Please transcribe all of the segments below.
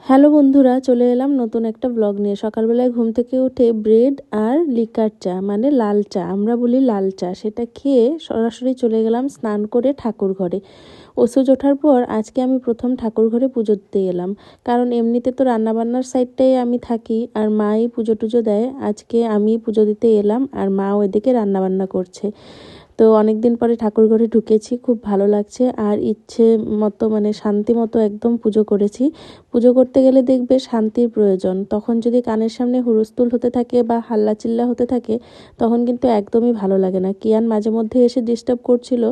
Hello বন্ধুরা, চলে এলাম নতুন একটা ব্লগ নিয়ে। সকালবেলায় ঘুম থেকে উঠে ব্রেড আর লিকার চা মানে লাল চা, আমরা বলি লাল চা, সেটা খেয়ে সরাসরি চলে গেলাম স্নান করে ঠাকুর ঘরে। ওষুধ ওঠার পর আজকে আমি প্রথম ঠাকুর ঘরে পুজো দিতে এলাম, কারণ এমনিতে তো রান্নাবান্নার সাইডটাই আমি থাকি আর মাই পুজো টুজো দেয়। আজকে আমি পুজো দিতে এলাম আর মা ওইদিকে রান্নাবান্না করছে। তো অনেক দিন পরে ঠাকুর ঘরে ঢুকেছি, খুব ভালো লাগছে আর ইচ্ছে মতো মানে শান্তি মতো একদম পুজো করেছি। পুজো করতে গেলে দেখবে শান্তির প্রয়োজন, তখন যদি কানের সামনে হুলস্থুল হতে থাকে বা হাল্লা চিল্লা হতে থাকে তখন কিন্তু একদমই ভালো লাগে না। কিয়ান মাঝে মধ্যে এসে ডিস্টার্ব করছিল,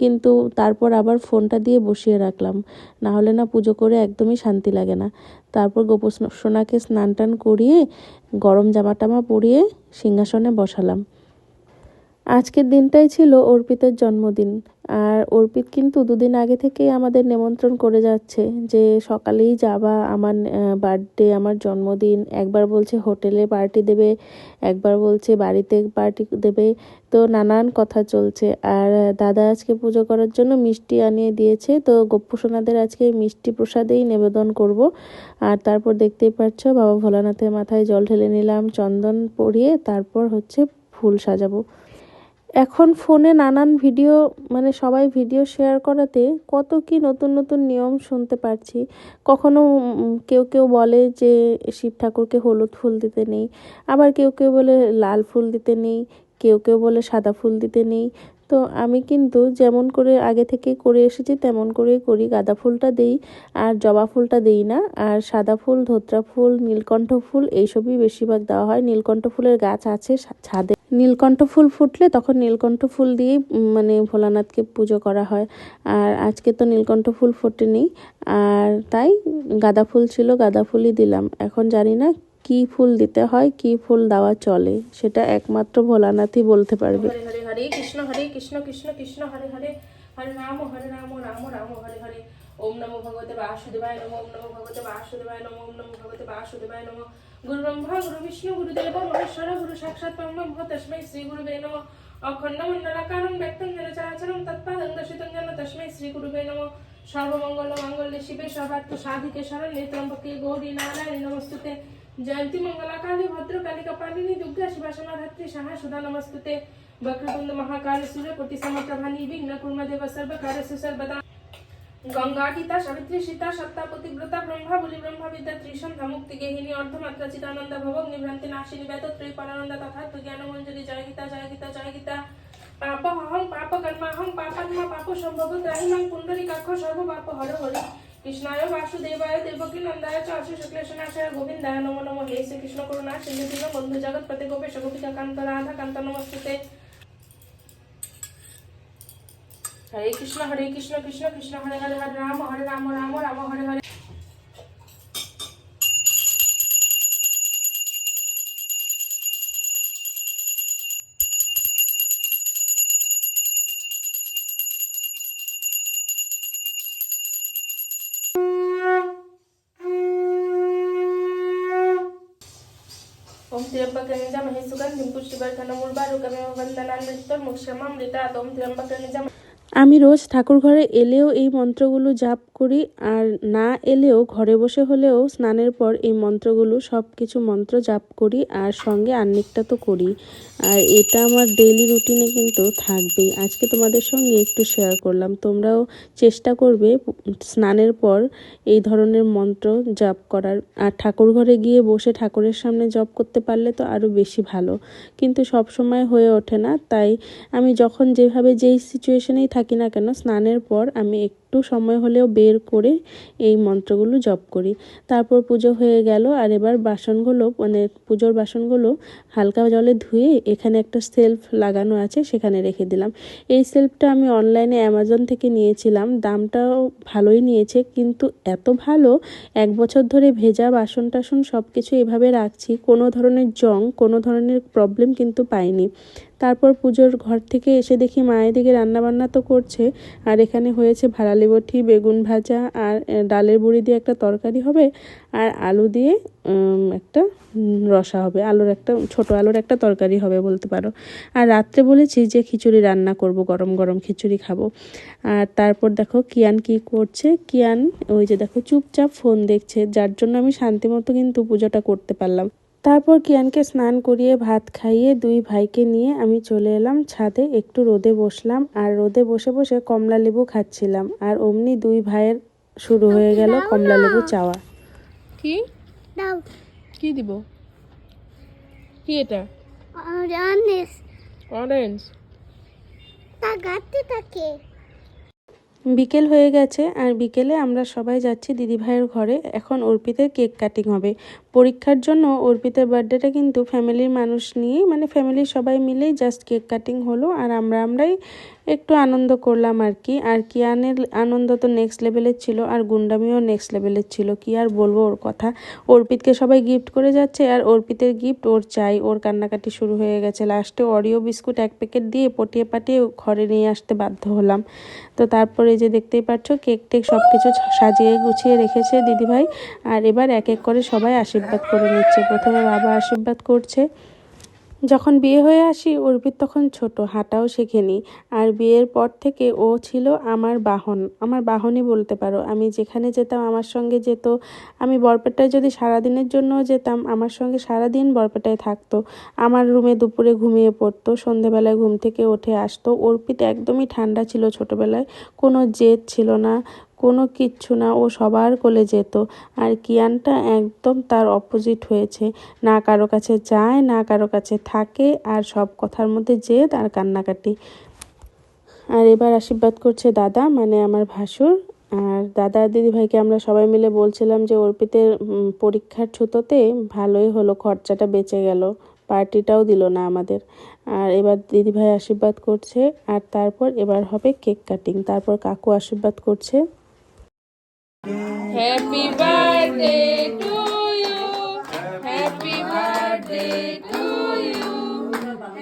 কিন্তু তারপর আবার ফোনটা দিয়ে বসিয়ে রাখলাম, না হলে না পুজো করে একদমই শান্তি লাগে না। তারপর গোপসোনাকে স্নান টান করিয়ে গরম জামা টামা পরিয়ে সিংহাসনে বসালাম। আজকের দিনটাই ছিল অর্পিতের জন্মদিন, আর অর্পিত কিন্তু দুদিন আগে থেকেই আমাদের নিমন্ত্রণ করে যাচ্ছে যে সকালেই যাবা, আমার বার্থডে, আমার জন্মদিন। একবার বলছে হোটেলে পার্টি দেবে, একবার বলছে বাড়িতে পার্টি দেবে, তো নানান কথা চলছে। আর দাদা আজকে পুজো করার জন্য মিষ্টি আনিয়ে দিয়েছে, তো গোপ্পসোনাদের আজকে মিষ্টি প্রসাদেই নিবেদন করব। আর তারপর দেখতেই পাচ্ছ বাবা ভোলানাথের মাথায় জল ঢেলে নিলাম, চন্দন পরিয়ে তারপর হচ্ছে ফুল সাজাবো। এখন ফোনে নানান ভিডিও মানে সবাই ভিডিও শেয়ার করাতে কত কি নতুন নতুন নিয়ম শুনতে পারছি। কখনো কেউ কেউ বলে যে শিব ঠাকুরকে হলুদ ফুল দিতে নেই, আবার কেউ কেউ বলে লাল ফুল দিতে নেই, কেউ কেউ বলে সাদা ফুল দিতে নেই। তো আমি কিন্তু যেমন করে আগে থেকে করে এসেছি তেমন করেই করি, গাঁদা ফুলটা দেই আর জবা ফুলটা দেই না। আর সাদা ফুল, ধোত্রা ফুল, নীলকণ্ঠ ফুল এইসবই বেশিরভাগ দেওয়া হয়। নীলকণ্ঠ ফুলের গাছ আছে ছাদে, নীলকণ্ঠ ফুল ফুটলে তখন নীলকণ্ঠ ফুল দিয়েই মানে ভোলানাথকে পুজো করা হয়। আর আজকে তো নীলকণ্ঠ ফুল ফোটেনি, আর তাই গাঁদা ফুল ছিল, গাঁদা ফুলই দিলাম। এখন জানি না কি ফুল দিতে হয়, কি ফুল দেওয়া চলে, সেটা একমাত্র ভোলানাথই বলতে পারবে। হরে হরে হরে কৃষ্ণ কৃষ্ণ কৃষ্ণ কৃষ্ণ হরে হরে, হরে রাম রাম রাম হরে হরে। ওম নমো ভগবতে বাসুদেবায় নমো, ওম নমো ভগবতে বাসুদেবায় নমো, ওম নমো ভগবতে বাসুদেবায় নমো। গুরু ব্রহ্মা গুরু বিষ্ণু গুরুদেব মহেশ্বর গুরু সাক্ষাৎ পরব্রহ্ম তস্मै শ্রী গুরুবে নমঃ। অখণ্ড মণ্ডলাকারং ব্যক্তং যেন চরাচরং তৎপাদং দর্শিতং যেন তস্मै শ্রী গুরুবে নমঃ। সর্বমঙ্গল মাঙ্গল্যে শিবে সর্বার্থ সাধিকে শরণ্যে ত্র্যম্বকে গৌরী নারায়ণী নমস্তুতে। জয়ন্তী মঙ্গলা কালী ভদ্রকালী কপালিনী দুর্গা শিবা সমাধাত্রী সাহা সুধা নমস্তুতে। বক্রতুণ্ড মহাকালী সূর্যকোটি সমপ্রভা নির্বিঘ্ন কুর্মদেব সর্বকার্যেষু সর্বদা। গঙ্গা গীতা সাবিত্রী সীতা সত্তা পতিব্রতা ব্রহ্মা বলি ব্রহ্মা বিদ্যা ত্রিসন্ধ্যা মুক্তি গেহিনী অর্ধমাত্রা চিদানন্দ ভবক নিভ্রান্তি নাশিনী বেদত্রয়ী পরানন্দ তথা তু জ্ঞান মঞ্জুরি। জয় গীতা জয় গীতা জয় গীতা। পাপহং পাপ কর্মাহং পাপাত্মা পাপ সম্ভব ত্রাহিমাং পুণ্ডরীকাক্ষ সর্ব পাপ হর হরি। কৃষ্ণায় বাসুদেবায় দেবকী নন্দায় চ অশু শুক্লেশনাশায় গোবিন্দায় নমো নমঃ। হে শ্রীকৃষ্ণ করুণা সিন্ধু দীন বন্ধু জগৎপতে গোপেশ গোপিকা কান্ত রাধা কান্ত নমস্তুতে। হরে কৃষ্ণ কৃষ্ণ কৃষ্ণ হরে হরে, হরে রাম রাম রাম হরে হরে। ओम त्र्यंबकं यजामहे सुगन्धिं पुष्टिवर्धनम् उर्वारुकमिव वन्दनान् मृत्युर्मुक्षमामृतात्। ओम त्र्यंबकं यजामहे। আমি রোজ ঠাকুর ঘরে এলেও এই মন্ত্রগুলো জাপ করি, আর না এলেও ঘরে বসে হলেও স্নানের পর এই মন্ত্রগুলো সব কিছু মন্ত্র জাপ করি, আর সঙ্গে আহ্নিকটা তো করি। আর এটা আমার ডেইলি রুটিনে কিন্তু থাকবেই। আজকে তোমাদের সঙ্গে একটু শেয়ার করলাম, তোমরাও চেষ্টা করবে স্নানের পর এই ধরনের মন্ত্র জাপ করার। আর ঠাকুর ঘরে গিয়ে বসে ঠাকুরের সামনে জপ করতে পারলে তো আরও বেশি ভালো, কিন্তু সব সময় হয়ে ওঠে না। তাই আমি যখন যেভাবে যেই সিচুয়েশনেই থাকি না কেন, স্নানের পর আমি একটু সময় হলেও বের করে এই মন্ত্রগুলো জপ করি। তারপর পুজো হয়ে গেল, আর এবার বাসনগুলো মানে পুজোর বাসনগুলো হালকা জলে ধুয়ে এখানে একটা সেলফ লাগানো আছে সেখানে রেখে দিলাম। এই সেলফটা আমি অনলাইনে অ্যামাজন থেকে নিয়েছিলাম, দামটাও ভালোই নিয়েছে, কিন্তু এত ভালো, 1 বছর ধরে ভেজা বাসন টাসন সব কিছু এভাবে রাখছি, কোনো ধরনের জং, কোনো ধরনের প্রবলেম কিন্তু পাইনি। তারপর পুজোর ঘর থেকে এসে দেখি মা এদিকে রান্নাবান্না তো করছে, আর এখানে হয়েছে ভাড়া রুমালি বটি, বেগুন ভাজা আর ডালের বড়ি দিয়ে একটা তরকারি হবে, আর আলু দিয়ে একটা রসা হবে, ছোট আলুর একটা তরকারি হবে বলতে পারো। আর রাত্রে বলেছি যে খিচুড়ি রান্না করব, গরম গরম খিচুড়ি খাবো। আর তারপর দেখো কিয়ান কি করছে। কিয়ান ওই যে দেখো চুপচাপ ফোন দেখছে, যার জন্য আমি শান্তিমতো কিন্তু পুজোটা করতে পারলাম। তারপর কিয়ানকে স্নান করিয়ে ভাত খাইয়ে দুই ভাইকে নিয়ে আমি চলে এলাম ছাদে, একটু রোদে বসলাম। আর রোদে বসে বসে কমলা লেবু খাচ্ছিলাম, আর অমনি দুই ভাইয়ের শুরু হয়ে গেল কমলা লেবু চাওয়া। কি দাও কি দিব? কি এটা? Orange orange? তা গাতে থাকে। বিকেল হয়ে গেছে, আর বিকেলে আমরা সবাই যাচ্ছি দিদিভাইয়ের ঘরে। এখন অর্পিতের কেক কাটিং হবে। পরীক্ষার জন্য অর্পিতের বার্থডেটা কিন্তু ফ্যামিলির মানুষ নিয়েই, মানে ফ্যামিলির সবাই মিলেই জাস্ট কেক কাটিং হলো, আর আমরাই একটু আনন্দ করলাম আর কি। আর কিয়ানের আনন্দ তো নেক্সট লেভেলের ছিল, আর গুন্ডামিও নেক্সট লেভেলের ছিল, কি আর বলবো ওর কথা। অর্পিতকে সবাই গিফট করে যাচ্ছে, আর অর্পিতের গিফট ওর চাই, ওর কান্নাকাটি শুরু হয়ে গেছে। লাস্টে অরিও বিস্কুট এক প্যাকেট দিয়ে পটিয়ে পাটিয়ে ঘরে নিয়ে আসতে বাধ্য হলাম। তো তারপরে যে দেখতেই পাচ্ছ কেক টেক সব কিছু সাজিয়ে গুছিয়ে রেখেছে দিদিভাই। আর এবার এক এক করে সবাই আশীর্বাদ করে নিচ্ছে। প্রথমে বাবা আশীর্বাদ করছে। যখন বিয়ে হয়ে আসি অর্পিত তখন ছোট, হাঁটাও শেখেনি। আর বিয়ের পর থেকে ও ছিল আমার বাহনই বলতে পারো। আমি যেখানে যেতাম আমার সঙ্গে যেত। আমি বরপেটায় যদি সারাদিনের জন্য যেতাম, আমার সঙ্গে সারাদিন বরপেটায় থাকতো। আমার রুমে দুপুরে ঘুমিয়ে পড়তো, সন্ধেবেলায় ঘুম থেকে উঠে আসতো। অর্পিত একদমই ঠান্ডা ছিল ছোটোবেলায়, কোনো জেদ ছিল না, কোনো কিচ্ছু না, ও সবার কোলে যেত। আর কিয়ানটা একদম তার অপোজিট হয়েছে, না কারো কাছে যায়, না কারো কাছে থাকে, আর সব কথার মধ্যে জেদ আর কান্নাকাটি। আর এবার আশীর্বাদ করছে দাদা, মানে আমার ভাসুর। আর দাদা দিদিভাইকে আমরা সবাই মিলে বলছিলাম যে অর্পিতের পরীক্ষার ছুতোতে ভালোই হলো, খরচাটা বেঁচে গেল, পার্টিটাও দিল না আমাদের। আর এবার দিদিভাই আশীর্বাদ করছে, আর তারপর এবার হবে কেক কাটিং। তারপর কাকু আশীর্বাদ করছে। Happy birthday to you, happy birthday to you,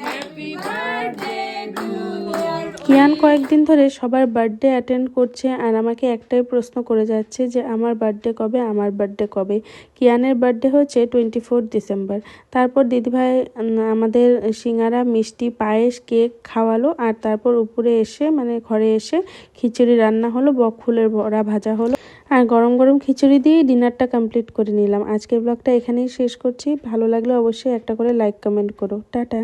happy birthday to you. Kiaan কয়েকদিন ধরে সবার বার্থডে অ্যাটেন্ড করছে, আর আমাকে একটাই প্রশ্ন করে যাচ্ছে যে আমার বার্থডে কবে, আমার বার্থডে কবে। কিয়ানের বার্থডে হচ্ছে 24 ডিসেম্বর। তারপর দিদিভাই আমাদের সিঙ্গারা, মিষ্টি, পায়েস, কেক খাওয়ালো। আর তারপর উপরে এসে, মানে ঘরে এসে খিচুড়ি রান্না হলো, বকফুলের বড়া ভাজা হলো, আর গরম গরম খিচুড়ি দিয়ে ডিনারটা কমপ্লিট করে নিলাম। আজকের ব্লগটা এখানেই শেষ করছি। ভালো লাগলে অবশ্যই একটা করে লাইক কমেন্ট করো। টাটা।